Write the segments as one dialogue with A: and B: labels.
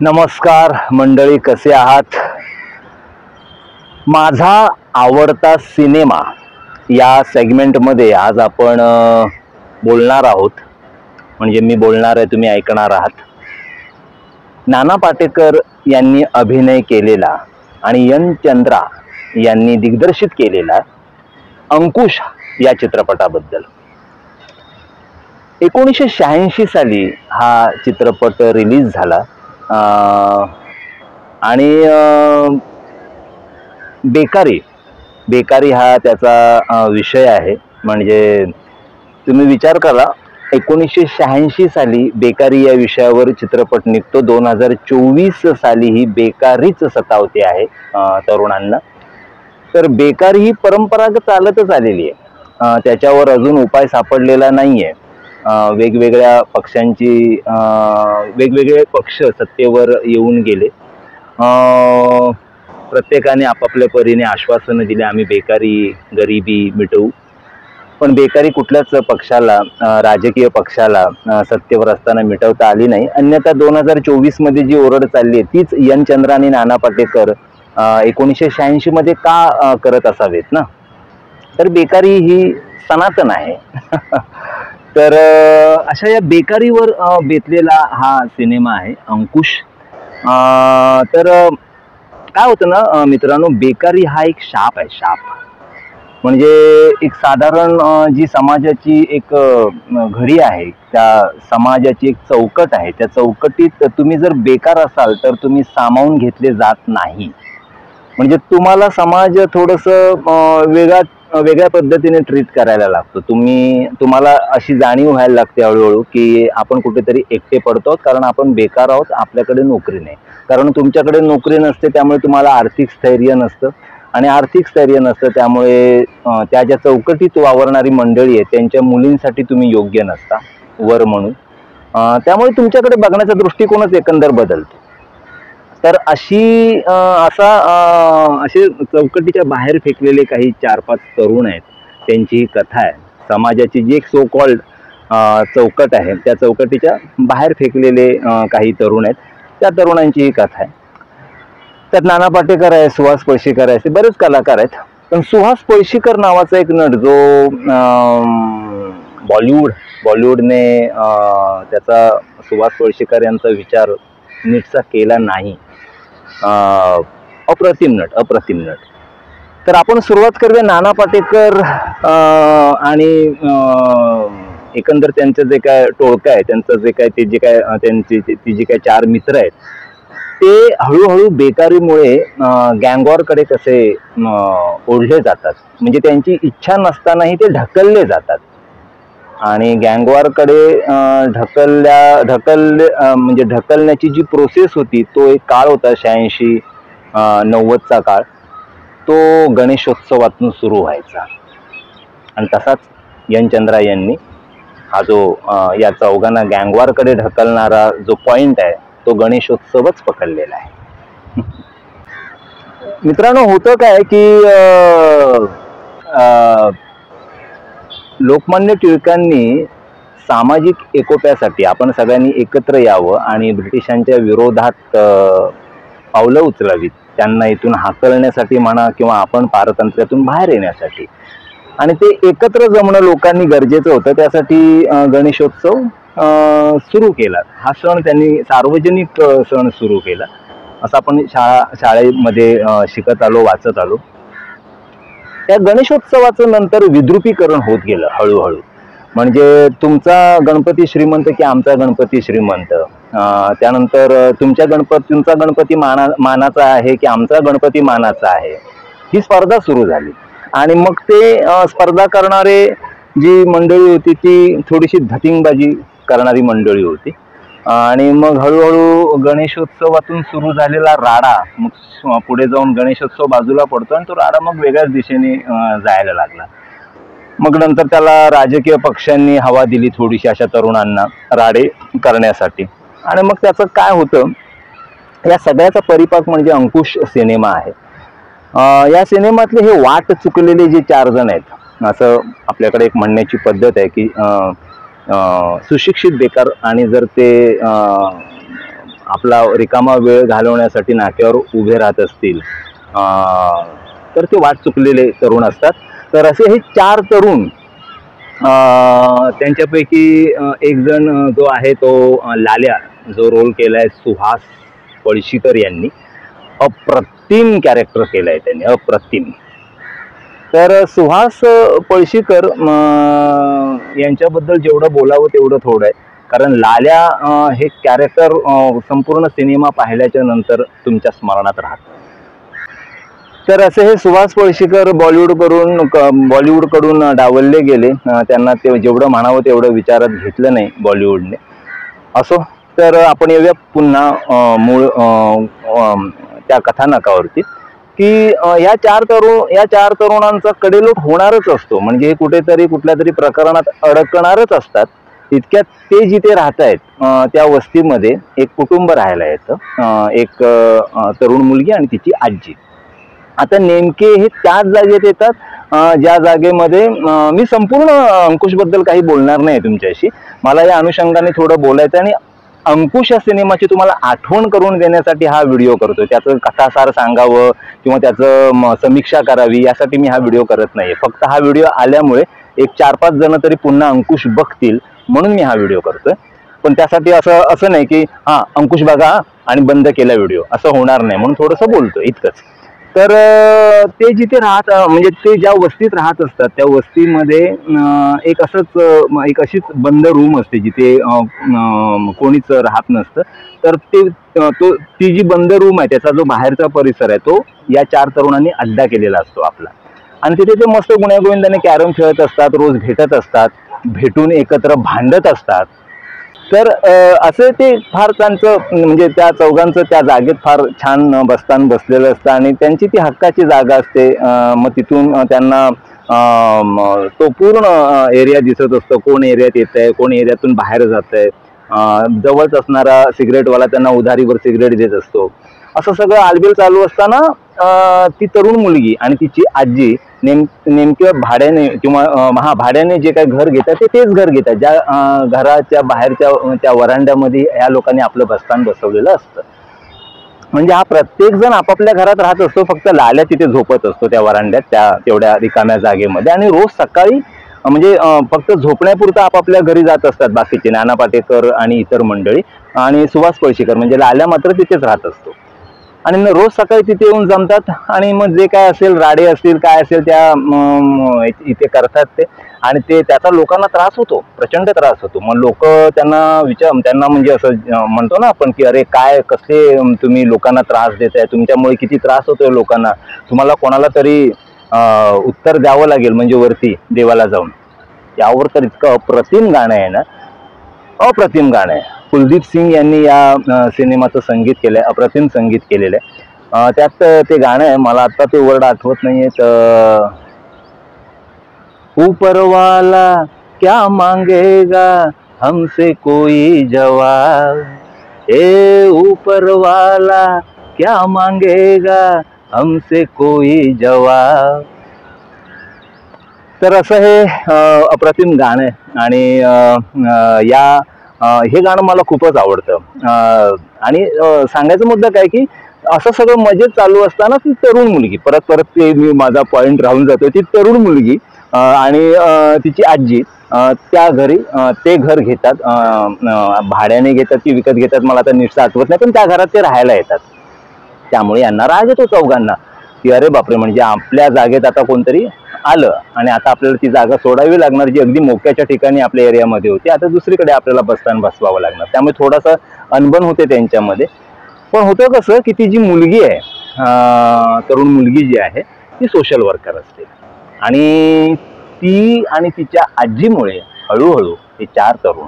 A: नमस्कार मंडळी, कसे आहात? माझा आवडता सिनेमा या सेगमेंटमध्ये आज आपण बोलणार आहोत. म्हणजे मी बोलणार आहे, तुम्ही ऐकणार आहात. नाना पाटेकर यांनी अभिनय केलेला आणि एन चंद्रा यांनी दिग्दर्शित केलेला अंकुश या चित्रपटाबद्दल. 1986 साली हा चित्रपट रिलीज झाला आणि बेकारी हा त्याचा विषय आहे. म्हणजे तुम्ही विचार करा, 1986 साली बेकारी या विषयावर चित्रपट निघतो. 2024 साली ही बेकारीच सतावते आहे तरुणांना. तर बेकारी ही परंपरागत चालतच आलेली आहे, त्याच्यावर अजून उपाय सापडलेला नाहीये. वेगवेगळ्या पक्षांची वेगवेगळे पक्ष सत्तेवर येऊन गेले. प्रत्येकाने आपापल्या परीने आश्वासनं दिली, आम्ही बेकारी गरिबी मिटवू. पण बेकारी कुठल्याच पक्षाला, राजकीय पक्षाला सत्तेवर असताना मिटवता आली नाही. अन्यथा 2024 मध्ये जी ओरड चालली आहे तीच एन चंद्रा आणि नाना पाटेकर 1986 मध्ये का करत असावेत ना. तर बेकारी ही सनातन आहे. तर अशा या बेकारीवर बेतलेला हा सिनेमा आहे अंकुश. तर काय होतं ना मित्रांनो, बेकारी हा एक शाप आहे, शाप. म्हणजे एक साधारण जी समाजाची एक घडी आहे, त्या समाजाची एक चौकट आहे. त्या चौकटीत तुम्ही जर बेकार असाल तर तुम्ही सामावून घेतले जात नाही. म्हणजे तुम्हाला समाज थोडंसं वेगळ्या पद्धतीने ट्रीट करायला लागतो. तुम्हाला अशी जाणीव व्हायला लागते हळूहळू की आपण कुठेतरी एकटे पडतो, कारण आपण बेकार आहोत, आपल्याकडे नोकरी नाही. कारण तुमच्याकडे नोकरी नसते, त्यामुळे तुम्हाला आर्थिक स्थैर्य नसतं, आणि आर्थिक स्थैर्य नसतं त्यामुळे त्या ज्या चौकटीत वावरणारी मंडळी आहे त्यांच्या मुलींसाठी तुम्ही योग्य नसता वर म्हणून. त्यामुळे तुमच्याकडे बघण्याचा दृष्टिकोनच एकंदर बदलतो. तर असे चौकटीच्या बाहेर फेकलेले काही 4-5 तरुण आहेत, त्यांची ही कथा आहे. समाजाची जी एक सो कॉल्ड चौकट आहे, त्या चौकटीच्या बाहेर फेकलेले काही तरुण आहेत, त्या तरुणांची ही कथा आहे. त्यात नाना पाटेकर आहे, सुहास पळशीकर आहे, असे बरेच कलाकार आहेत. पण सुहास पळशीकर नावाचा एक नट जो बॉलिवूडने त्याचा सुहास पळशीकर यांचा विचार नीटसा केला नाही. अप्रतिम नट. तर आपण सुरुवात करूया नाना पाटेकर आणि एकंदर त्यांचं जे काय टोळकं आहे, त्यांचं जे काय ती जी काय 4 मित्र आहेत, ते हळूहळू बेकारीमुळे गँगवॉरकडे कसे ओढले जातात. म्हणजे त्यांची इच्छा नसतानाही ते ढकलले जातात. आणि गँगवॉरकडे म्हणजे ढकलण्याची जी प्रोसेस होती, तो एक काळ होता 86-90चा काळ. तो गणेशोत्सवातून सुरू व्हायचा. आणि तसाच एन चंद्रा यांनी हा जो या चौघांना गँगवॉरकडे ढकलणारा जो पॉइंट आहे, तो गणेशोत्सवच पकडलेला आहे. मित्रांनो, होतं काय की लोकमान्य टिळकांनी सामाजिक एकोप्यासाठी आपण सगळ्यांनी एकत्र यावं आणि ब्रिटिशांच्या विरोधात पावलं उचलावीत, त्यांना इथून हाकलण्यासाठी म्हणा किंवा आपण पारतंत्र्यातून बाहेर येण्यासाठी. आणि ते एकत्र जमणं लोकांनी गरजेचं होतं. त्यासाठी गणेशोत्सव सुरू केला. हा सण त्यांनी सार्वजनिक सण सुरू केला. असं आपण शाळेमध्ये शिकत आलो, वाचत आलो. त्या गणेशोत्सवाचं नंतर विद्रुपीकरण होत गेलं हळूहळू. म्हणजे तुमचा गणपती श्रीमंत की आमचा गणपती श्रीमंत, त्यानंतर तुमचा गणपती मानाचा आहे की आमचा गणपती मानाचा आहे, ही स्पर्धा सुरू झाली. आणि मग ते स्पर्धा करणारे जी मंडळी होती ती थोडीशी धतिंगबाजी करणारी मंडळी होती. आणि मग हळूहळू गणेशोत्सवातून सुरू झालेला राडा मग पुढे जाऊन गणेशोत्सव बाजूला पडतो आणि तो राडा मग वेगळ्याच दिशेने जायला लागला. मग नंतर त्याला राजकीय पक्षांनी हवा दिली थोडीशी अशा तरुणांना राडे करण्यासाठी. आणि मग त्याचं काय होतं, या सगळ्याचा परिपाक म्हणजे अंकुश सिनेमा आहे. या सिनेमातले हे वाट चुकलेले जे 4 जण आहेत, असं आपल्याकडे एक म्हणण्याची पद्धत आहे की सुशिक्षित बेकार आणि जर ते आपला रिकामा वेळ घालवण्यासाठी नाक्यावर उभे राहत असतील तर ते वाट चुकलेले तरुण असतात. तर असे हे 4 तरुण, त्यांच्यापैकी एक जण जो आहे तो लाल्या, जो रोल केलाय सुहास पळशीकर यांनी, अप्रतिम कॅरेक्टर केलाय त्यांनी, अप्रतिम. तर सुहास पळशीकर यांच्याबद्दल जेवढं बोलावं तेवढं थोडं आहे, कारण लाल्या हे कॅरेक्टर संपूर्ण सिनेमा पाहिल्याच्या नंतर तुमच्या स्मरणात राहतं. तर असे हे सुहास पळशीकर बॉलिवूडकडून डावलले गेले. त्यांना ते जेवढं म्हणावं तेवढं विचारात घेतलं नाही बॉलिवूडने. असो, तर आपण येऊया पुन्हा मूळ त्या कथानकावरती, की या चार तरुणांचा कडेलोट होणारच असतो. म्हणजे हे कुठेतरी कुठल्या तरी प्रकरणात अडकणारच असतात. इतक्यात ते जिथे राहत आहेत त्या वस्तीमध्ये एक कुटुंब राहायला येतं, एक तरुण मुलगी आणि तिची आजी. आता नेमके हे त्याच जागेत येतात ज्या जागेमध्ये मी संपूर्ण अंकुशबद्दल काही बोलणार नाही तुमच्याशी. मला या अनुषंगाने थोडं बोलायचं, आणि अंकुश या सिनेमाची तुम्हाला आठवण करून देण्यासाठी हा व्हिडिओ करतोय. त्याचं कथासार सांगावं किंवा त्याचं समीक्षा करावी यासाठी मी हा व्हिडिओ करत नाहीये. फक्त हा व्हिडिओ आल्यामुळे एक 4-5 जण तरी पुन्हा अंकुश बघतील म्हणून मी हा व्हिडिओ करतोय. पण त्यासाठी असं नाही की अंकुश बघा आणि बंद केला व्हिडिओ, असं होणार नाही, म्हणून थोडंसं बोलतोय, इतकंच. तर ते जिथे म्हणजे ते ज्या वस्तीत राहत असतात त्या वस्तीमध्ये एक अशीच बंद रूम असते जिथे कोणीच राहत नसतं. तर ती जी बंद रूम आहे त्याचा जो बाहेरचा परिसर आहे तो या 4 तरुणांनी अड्डा केलेला असतो आपला. आणि तिथे ते मस्त गुण्यागोविंदाने कॅरम खेळत असतात, रोज भेटत असतात, भेटून एकत्र भांडत असतात. तर असं ते फार त्यांचं म्हणजे त्या चौघांचं त्या जागेत फार छान बसतान बसलेलं असतं, आणि त्यांची ती हक्काची जागा असते. मग तिथून त्यांना तो पूर्ण एरिया दिसत असतो, कोण एरियात येत आहे, कोण एरियातून बाहेर जात आहे. जवळच असणारा सिगरेटवाला त्यांना उधारीवर सिगरेट देत असतो. असं सगळं आलबेल चालू असताना ती तरुण मुलगी आणि तिची आजी नेमक्या भाड्याने किंवा भाड्याने जे काही घर घेतात ते तेच घर घेतात ज्या घराच्या बाहेरच्या त्या वरांड्यामध्ये या लोकांनी आपलं बस्तान बसवलेलं असतं. म्हणजे हा प्रत्येक जण आपापल्या घरात राहत असतो, फक्त लाल्या तिथे झोपत असतो त्या वरांड्यात, त्या तेवढ्या रिकाम्या जागेमध्ये. आणि रोज सकाळी म्हणजे फक्त झोपण्यापुरतं आपापल्या घरी जात असतात बाकीचे, नाना पाटेकर आणि इतर मंडळी. आणि सुहास पळशीकर म्हणजे लाल्या मात्र तिथेच राहत असतो. आणि रोज सकाळी तिथे येऊन जमतात आणि मग जे काय असेल, राडे असतील काय असेल त्या इथे करतात ते. आणि त्याचा लोकांना त्रास होतो, प्रचंड त्रास होतो. मग लोक त्यांना म्हणजे असं म्हणतो ना आपण की अरे काय कसे तुम्ही लोकांना त्रास देताय, तुमच्यामुळे किती त्रास होतोय लोकांना, तुम्हाला कोणाला तरी उत्तर द्यावं लागेल म्हणजे वरती देवाला जाऊन. यावर तर इतकं अप्रतिम गाणं आहे ना, अप्रतिम गाणं आहे. कुलदीप सिंग यांनी या सिनेमाचं संगीत केलंय, अप्रतिम संगीत केलेलं आहे. त्यात ते गाणं आहे, मला आता ते वर्ड आठवत नाहीये. तर ऊपर वाला क्या मांगेगा हमसे कोई जवाब, ए ऊपर वाला क्या मांगेगा हमसे कोई जवाब. तर असं हे अप्रतिम गाणं आहे. आणि हे गाणं मला खूपच आवडतं. आणि सांगायचा मुद्दा काय की असं सगळं मजेत चालू असताना ती तरुण मुलगी, परत ते मी माझा पॉइंट राहून जातो, ती तरुण मुलगी आणि तिची आजी त्या घरी ते घर घेतात, भाड्याने घेतात की विकत घेतात मला आता नीट आठवत नाही, पण त्या घरात ते राहायला येतात. त्यामुळे यांना राग येतो चौघांना की अरे बापरे, म्हणजे आपल्या जागेत आता कोणतरी आलं आणि आता आपल्याला ती जागा सोडावी लागणार, जी अगदी मोक्याच्या ठिकाणी आपल्या एरियामध्ये होती, आता दुसरीकडे आपल्याला बस्तान बसवावं लागणार. त्यामुळे थोडासा अनबन होते त्यांच्यामध्ये. पण होतं कसं की ती जी मुलगी आहे, तरुण मुलगी जी आहे ती सोशल वर्कर असते, आणि ती आणि तिच्या आजीमुळे हळूहळू हे 4 तरुण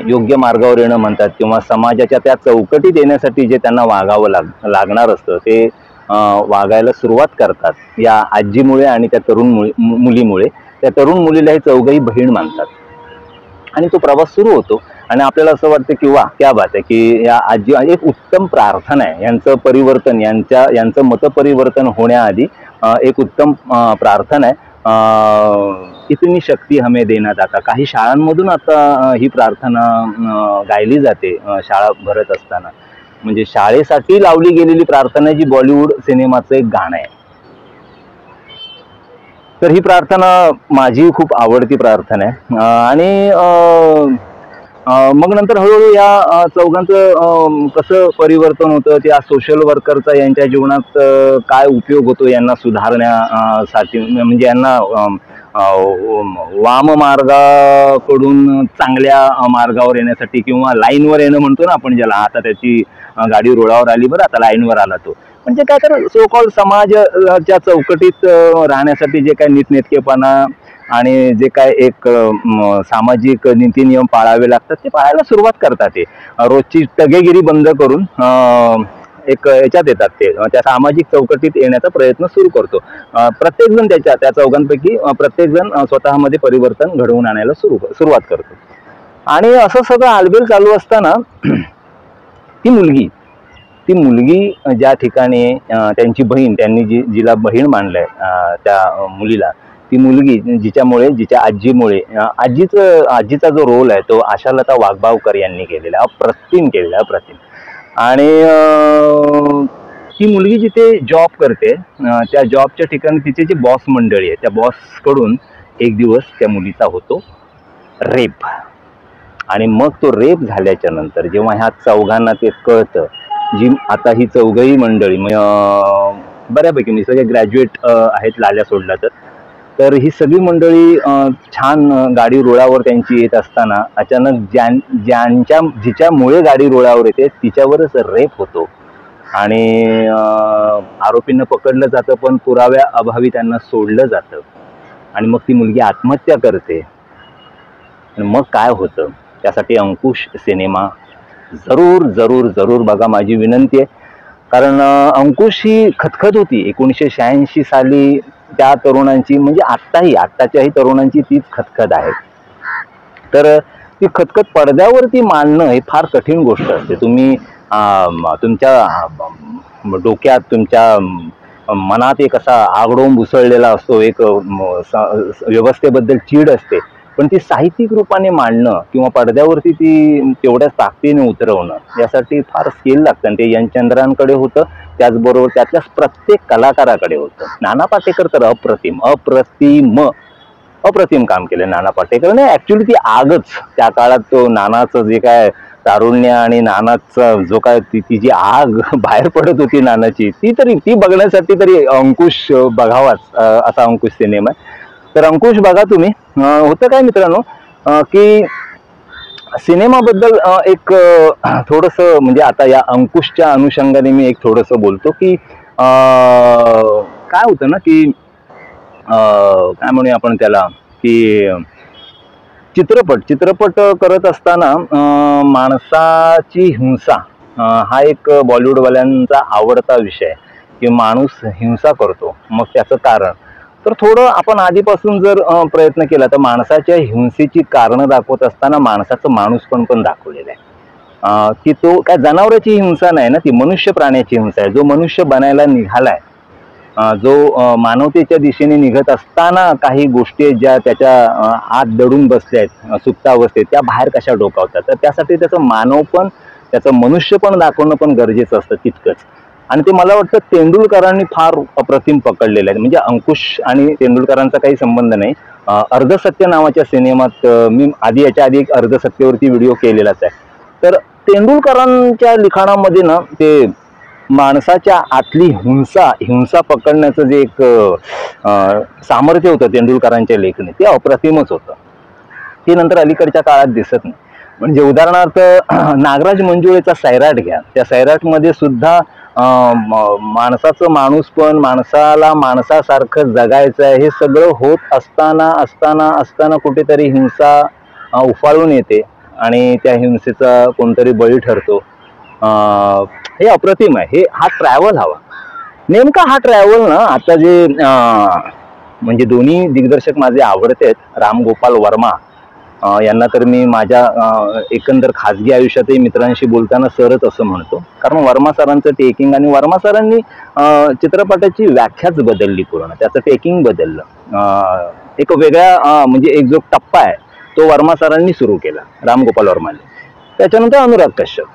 A: योग्य मार्गावर येणं म्हणतात किंवा समाजाच्या त्या चौकटीत येण्यासाठी जे त्यांना वागावं लागणार असतं ते वागायला सुरुवात करतात या आजीमुळे आणि त्या तरुण मुलीमुळे. त्या तरुण मुलीला हे चौघही बहीण मानतात आणि तो प्रवास सुरू होतो. आणि आपल्याला असं वाटतं की वा क्या बात आहे की या आजी एक उत्तम प्रार्थना आहे, यांचं परिवर्तन, यांचं मतपरिवर्तन होण्याआधी एक उत्तम प्रार्थना आहे. इतनी शक्ती हमें देना दाता. काही शाळांमधून आता ही प्रार्थना गायली जाते शाळा भरत असताना. म्हणजे शाळेसाठी लावली गेलेली प्रार्थना जी बॉलिवूड सिनेमाचं एक गाणं आहे. तर ही प्रार्थना माझी खूप आवडती प्रार्थना आहे. आणि मग नंतर हळूहळू या चौघांचं कसं परिवर्तन होतं, त्या सोशल वर्करचा यांच्या जीवनात काय उपयोग होतो यांना सुधारण्यासाठी, म्हणजे यांना वाम मार्गाकडून चांगल्या मार्गावर येण्यासाठी किंवा लाईनवर येणं म्हणतो ना आपण ज्याला. आता त्याची गाडी रुळावर आली, बरं आता लाईनवर आला तो. म्हणजे काय तर सो कॉल्ड समाजाच्या चौकटीत राहण्यासाठी जे काय नीटनेटकेपणा आणि जे काय एक सामाजिक नीती नियम पाळावे लागतात ते पाळायला सुरुवात करतात. ते रोजची तगेगिरी बंद करून एक याच्यात येतात, ते त्या सामाजिक चौकटीत येण्याचा प्रयत्न सुरू करतो. प्रत्येकजण त्या चौघांपैकी प्रत्येकजण स्वतःमध्ये परिवर्तन घडवून आणायला सुरुवात करतो. आणि असं सगळं आलबेल चालू असताना ती मुलगी ज्या ठिकाणी त्यांची बहीण, त्यांनी जिला बहीण मानलंय त्या मुलीला, ती मुलगी जिच्या आजीमुळे आजीचा जो रोल आहे तो आशालता वाघबावकर यांनी केलेला, अप्रतिम केलेला, अप्रतिम. आणि ती मुलगी जिथे जॉब करते त्या जॉबच्या ठिकाणी तिचे जे बॉस मंडळी आहे, त्या बॉसकडून एक दिवस त्या मुलीचा होतो रेप. आणि मग तो रेप झाल्याच्या नंतर जेव्हा ह्या चौघांना ते कळतं, जी आता ही चौघही मंडळी बऱ्यापैकी म्हणजे सगळे ग्रॅज्युएट आहेत लाल्या सोडला तर ही सगळी मंडळी छान गाडी रुळावर त्यांची येत असताना अचानक जिच्यामुळे गाडी रुळावर येते तिच्यावरच रेप होतो. आणि आरोपींना पकडलं जातं, पण पुराव्या अभावी त्यांना सोडलं जातं. आणि मग ती मुलगी आत्महत्या करते. आणि मग काय होतं त्यासाठी अंकुश सिनेमा जरूर जरूर जरूर बघा, माझी विनंती आहे. कारण अंकुश ही खतखत होती 1986 साली त्या तरुणांची, म्हणजे आत्ताच्याही तरुणांची तीच खतखत आहे. तर ती खतखत पडद्यावरती मांडणं हे फार कठीण गोष्ट असते. तुम्ही तुमच्या डोक्यात, तुमच्या मनात एक असा आगडोंब उसळलेला असतो, एक व्यवस्थेबद्दल चीड असते, पण ती साहित्यिक रूपाने मांडणं किंवा पडद्यावरती ती तेवढ्याच ताकदीने उतरवणं यासाठी फार स्किल लागतं. आणि ते यशचंद्रांकडे होतं, त्याचबरोबर त्यातल्याच प्रत्येक कलाकाराकडे होतं. नाना पाटेकर तर अप्रतिम काम केलं नाना पाटेकरने. ऍक्च्युली ती आगच त्या काळात, तो नानाचं जे काय तारुण्य आणि नानाचा जो काय ती जी आग बाहेर पडत होती नानाची, ती बघण्यासाठी तरी अंकुश बघावाच असा अंकुश सिनेमा आहे. तर अंकुश बघा तुम्ही. होतं काय मित्रांनो की सिनेमाबद्दल एक थोडंसं, म्हणजे आता या अंकुशच्या अनुषंगाने मी एक थोडंसं बोलतो की काय होतं ना की काय म्हणूया आपण त्याला, की चित्रपट करत असताना माणसाची हिंसा हा एक बॉलिवूडवाल्यांचा आवडता विषय, की माणूस हिंसा करतो. मग त्याचं कारण, तर थोडं आपण आधीपासून जर प्रयत्न केला तर माणसाच्या हिंसेची कारणं दाखवत असताना माणसाचं माणूसपण पण दाखवलेलं आहे. की तो काय जनावरांची हिंसा नाही ना, ती मनुष्य प्राण्याची हिंसा आहे. जो मनुष्य बनायला निघालाय, जो मानवतेच्या दिशेने निघत असताना काही गोष्टी ज्या त्याच्या आत दडून बसल्या आहेत सुप्तावस्थेत, त्या बाहेर कशा डोकावतात, तर त्यासाठी त्याचं मानवपण, त्याचं मनुष्यपण दाखवणं पण गरजेचं असतं तितकंच. आणि ते मला वाटतं तेंडुलकरांनी फार अप्रतिम पकडलेलं आहे. म्हणजे अंकुश आणि तेंडुलकरांचा काही संबंध नाही. अर्धसत्य नावाच्या सिनेमात मी याच्या आधी एक अर्धसत्यवरती व्हिडिओ केलेलाच आहे. तर तेंडुलकरांच्या लिखाणामध्ये ना ते माणसाच्या आतली हिंसा पकडण्याचं जे एक सामर्थ्य होतं तेंडुलकरांच्या लेखणी, ते अप्रतिमच होतं. ते नंतर अलीकडच्या काळात दिसत नाही. म्हणजे उदाहरणार्थ नागराज मंजुळेचा सैराट घ्या. त्या सैराटमध्ये सुद्धा माणसाचं माणूसपण, माणसाला माणसासारखं जगायचं आहे हे सगळं होत असताना कुठेतरी हिंसा उफाळून येते आणि त्या हिंसेचा कोणतरी बळी ठरतो. हे अप्रतिम आहे. हा ट्रॅव्हल हवा. नेमका हा ट्रॅव्हल ना, आता जे म्हणजे दोन्ही दिग्दर्शक माझे आवडते आहेत, राम गोपाल वर्मा यांना तर मी माझ्या एकंदर खाजगी आयुष्यातही मित्रांशी बोलताना सरच असं म्हणतो, कारण वर्मा सरांचं टेकिंग आणि वर्मा सरांनी चित्रपटाची व्याख्याच बदलली, पूर्ण त्याचं टेकिंग बदललं. एक वेगळ्या म्हणजे एक जो टप्पा आहे तो वर्मा सरांनी सुरू केला, राम गोपाल वर्माने. त्याच्यानंतर अनुराग कश्यप.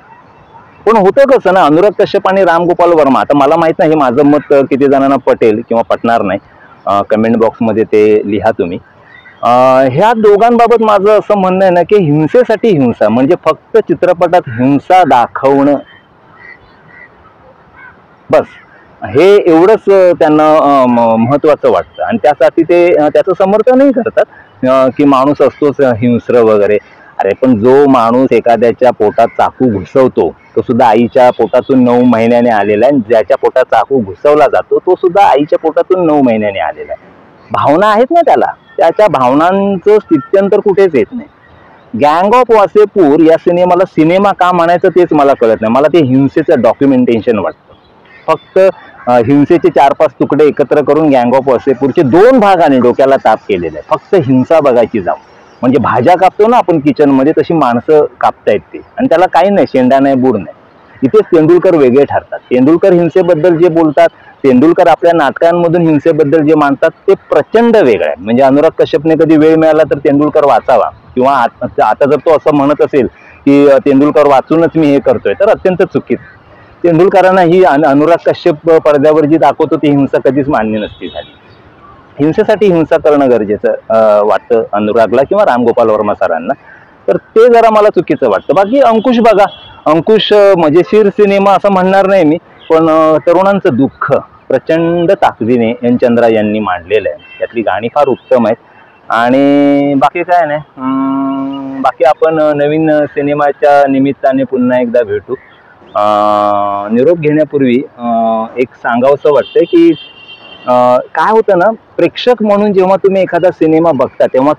A: पण होतं कसं ना, अनुराग कश्यप आणि राम गोपाल वर्मा, आता मला माहित नाही माझं मत किती जणांना पटेल किंवा पटणार नाही, कमेंट बॉक्समध्ये ते लिहा तुम्ही. ह्या दोघांबाबत माझं असं म्हणणं आहे ना की हिंसेसाठी हिंसा, म्हणजे फक्त चित्रपटात हिंसा दाखवणं, बस हे एवढंच त्यांना महत्वाचं वाटतं. आणि त्यासाठी ते त्याचं समर्थनही करतात की माणूस असतोच हिंस्र वगैरे. अरे पण जो माणूस एखाद्याच्या पोटात चाकू घुसवतो तो सुद्धा आईच्या पोटातून 9 महिन्याने आलेला आहे, ज्याच्या पोटात चाकू घुसवला जातो तो सुद्धा आईच्या पोटातून 9 महिन्याने आलेला आहे. भावना आहेत ना त्याला, त्याच्या भावनांचं स्थित्यंतर कुठेच येत नाही. गँग ऑफ वासेपूर या सिनेमाला सिनेमा का म्हणायचं तेच मला कळत नाही. मला ते हिंसेचं डॉक्युमेंटेशन वाटतं. फक्त हिंसेचे 4-5 तुकडे एकत्र करून गँग ऑफ वासेपूरचे 2 भागाने डोक्याला ताप केलेला आहे. फक्त हिंसा बघायची जाऊ, म्हणजे भाज्या कापतो ना आपण किचन मध्ये, तशी माणसं कापतायत ते, आणि त्याला काही नाही, शेंडा नाही, बूड नाही. इथेच तेंडुलकर वेगळे ठरतात. तेंडुलकर हिंसेबद्दल जे बोलतात, तेंडुलकर आपल्या नाटकांमधून हिंसेबद्दल जे मांडतात ते प्रचंड वेगळं आहे. म्हणजे अनुराग कश्यपने कधी वेळ मिळाला तर तेंडुलकर वाचावा, किंवा आता जर तो असं म्हणत असेल की तेंडुलकर वाचूनच मी हे करतोय, तर अत्यंत चुकीचं. तेंडुलकरांना ही अनुराग कश्यप पडद्यावर जी दाखवतो ती हिंसा कधीच मान्य नसती झाली. हिंसेसाठी हिंसा करणं गरजेचं वाटतं अनुरागला किंवा रामगोपाल वर्मा सरांना, तर ते जरा मला चुकीचं वाटतं. बाकी अंकुश बघा, अंकुश मजेशीर सिनेमा असं म्हणणार नाही मी, पण तरुणांचं दुःख प्रचंड ताकदीने एन चंद्रा यांनी मांडलेलं आहे. त्यातली गाणी फार उत्तम आहेत. आणि बाकी काय नाही, बाकी आपण नवीन सिनेमाच्या निमित्ताने पुन्हा एकदा भेटू. निरोप घेण्यापूर्वी एक सांगावंसं वाटतं की काय होतं ना, प्रेक्षक म्हणून जेव्हा तुम्ही एखादा सिनेमा बघता तेव्हा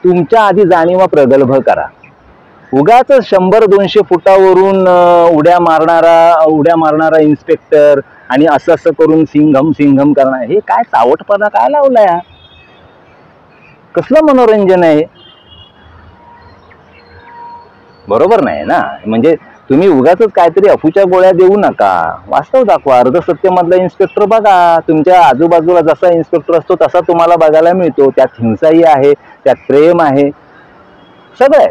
A: तुमच्या आधी जाणीवा प्रगल्भ करा. उगाच 100-200 फुटावरून उड्या मारणारा इन्स्पेक्टर आणि असं करून सिंघम सिंघम करणार, हे काय चावटपणा काय लावलाय? कसलं मनोरंजन आहे? बरोबर नाही ना. म्हणजे तुम्ही उगाच काहीतरी अफूच्या गोळ्या देऊ नका, वास्तव दाखवा. अर्ध सत्यमधला इन्स्पेक्टर बघा, तुमच्या आजूबाजूला जसा इन्स्पेक्टर असतो तसा तुम्हाला बघायला मिळतो. त्यात हिंसाही आहे, त्यात प्रेम आहे, सगळं आहे.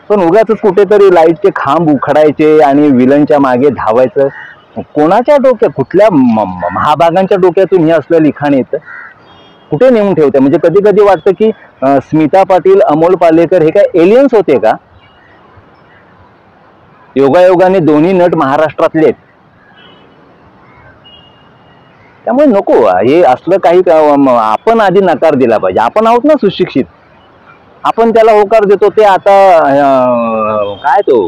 A: पण उगाच कुठेतरी लाईटचे खांब उखडायचे आणि विलनच्या मागे धावायचं, कोणाच्या डोक्यात, कुठल्या महाभागांच्या डोक्यातून हे असलं लिखाण येतं? कुठे नेऊन ठेवतं? म्हणजे कधी कधी वाटतं की स्मिता पाटील, अमोल पालेकर हे काय एलियन्स होते का? योगायोगाने दोन्ही नट महाराष्ट्रातले आहेत. त्यामुळे नको हे असलं काही. आपण आधी नकार दिला पाहिजे. आपण आहोत ना सुशिक्षित, आपण त्याला होकार देतो. ते आता काय तो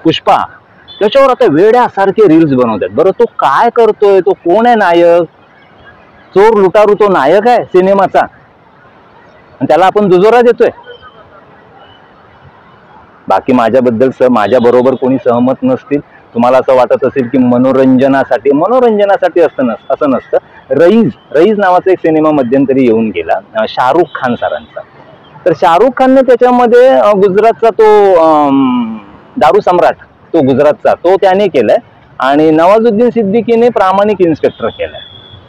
A: पुष्पा, त्याच्यावर आता वेड्यासारखे रील्स बनवतात. बरं तो काय करतोय? तो कोण आहे नायक? चोर लुटारू तो नायक आहे सिनेमाचा, आणि त्याला आपण दुजोरा देतोय. बाकी माझ्याबद्दल माझ्या बरोबर कोणी सहमत नसतील. तुम्हाला असं वाटत असेल की मनोरंजनासाठी असं नसतं. रईस नावाचा एक सिनेमा मध्यंतरी येऊन गेला शाहरुख खान सरांचा. तर शाहरुख खानने त्याच्यामध्ये गुजरातचा तो दारू सम्राट, तो गुजरातचा, तो त्याने केलाय, आणि नवाजुद्दीन सिद्दीकीने प्रामाणिक इन्स्पेक्टर केलाय.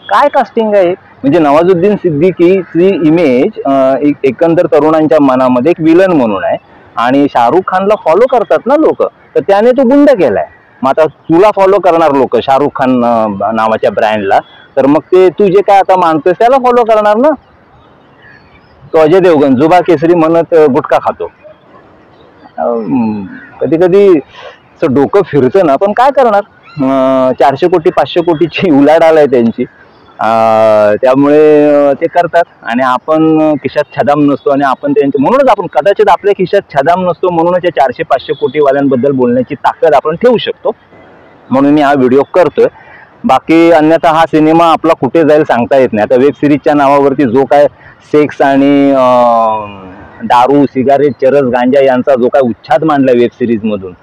A: काय कास्टिंग आहे? म्हणजे नवाजुद्दीन सिद्दीकीची इमेज एकंदर तरुणांच्या मनामध्ये एक विलन म्हणून आहे, आणि शाहरुख खानला फॉलो करतात ना लोक, तर त्याने तो गुंड केलाय. मग आता तुला फॉलो करणार लोक शाहरुख खान नावाच्या ब्रँडला, तर मग ते तू जे काय आता मानतोय त्याला फॉलो करणार ना. तो अजय देवगण जुबा केसरी म्हणत गुटखा खातो. कधी कधी डोकं फिरतं ना, पण काय करणार. 400 कोटी 500 कोटीची उलाढाल आहे त्यांची, त्यामुळे ते करतात. आणि आपण खिशात छदाम नसतो, आणि आपण त्यांचे, म्हणूनच आपण कदाचित आपल्या खिशात छदाम नसतो, म्हणूनच या 400-500 कोटी वाल्यांबद्दल बोलण्याची ताकद आपण ठेवू शकतो. म्हणून मी हा व्हिडिओ करतोय. बाकी अन्यथा हा सिनेमा आपला कुठे जाईल सांगता येत नाही. आता वेब सिरीजच्या नावावरती जो काय सेक्स आणि दारू, सिगारेट, चरस, गांजा यांचा जो काय उच्छाद मांडला वेब सिरीज मधून,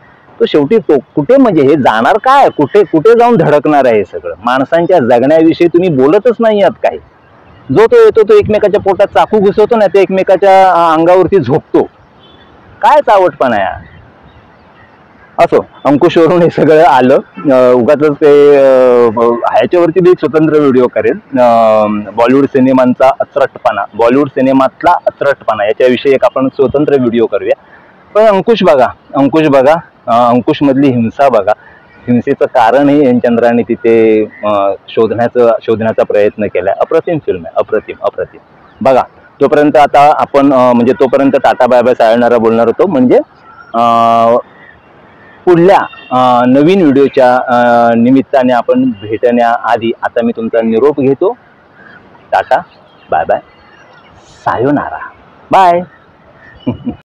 A: तो शेवटी तो कुठे, म्हणजे हे जाणार काय, कुठे जाऊन धडकणार आहे हे सगळं? माणसांच्या जगण्याविषयी तुम्ही बोलतच नाही आहात काही. जो तो येतो तो एकमेकाच्या पोटात चाकू घुसवतो ना, ते एकमेकाच्या अंगावरती झोपतो. काय चावटपणा यार. असो, अंकुशवरून हे सगळं आलं. उगाच ते ह्याच्यावरती मी स्वतंत्र व्हिडिओ करेन. बॉलिवूड सिनेमांचा अचरटपणा, बॉलिवूड सिनेमातला अचरटपणा याच्याविषयी एक आपण स्वतंत्र व्हिडिओ करूया. पण अंकुश बघा, अंकुश मधली हिंसा बघा. हिंसेचं कारणही हेमचंद्राने तिथे शोधण्याचा प्रयत्न केलाय. अप्रतिम फिल्म आहे, अप्रतिम अप्रतिम. बघा, तोपर्यंत आता आपण म्हणजे तोपर्यंत टाटा बाय बाय सायणारा बोलणार होतो. म्हणजे पुढल्या नवीन व्हिडिओच्या निमित्ताने आपण भेटण्याआधी आता मी तुमचा निरोप घेतो. टाटा बाय बाय, सायोनारा, बाय.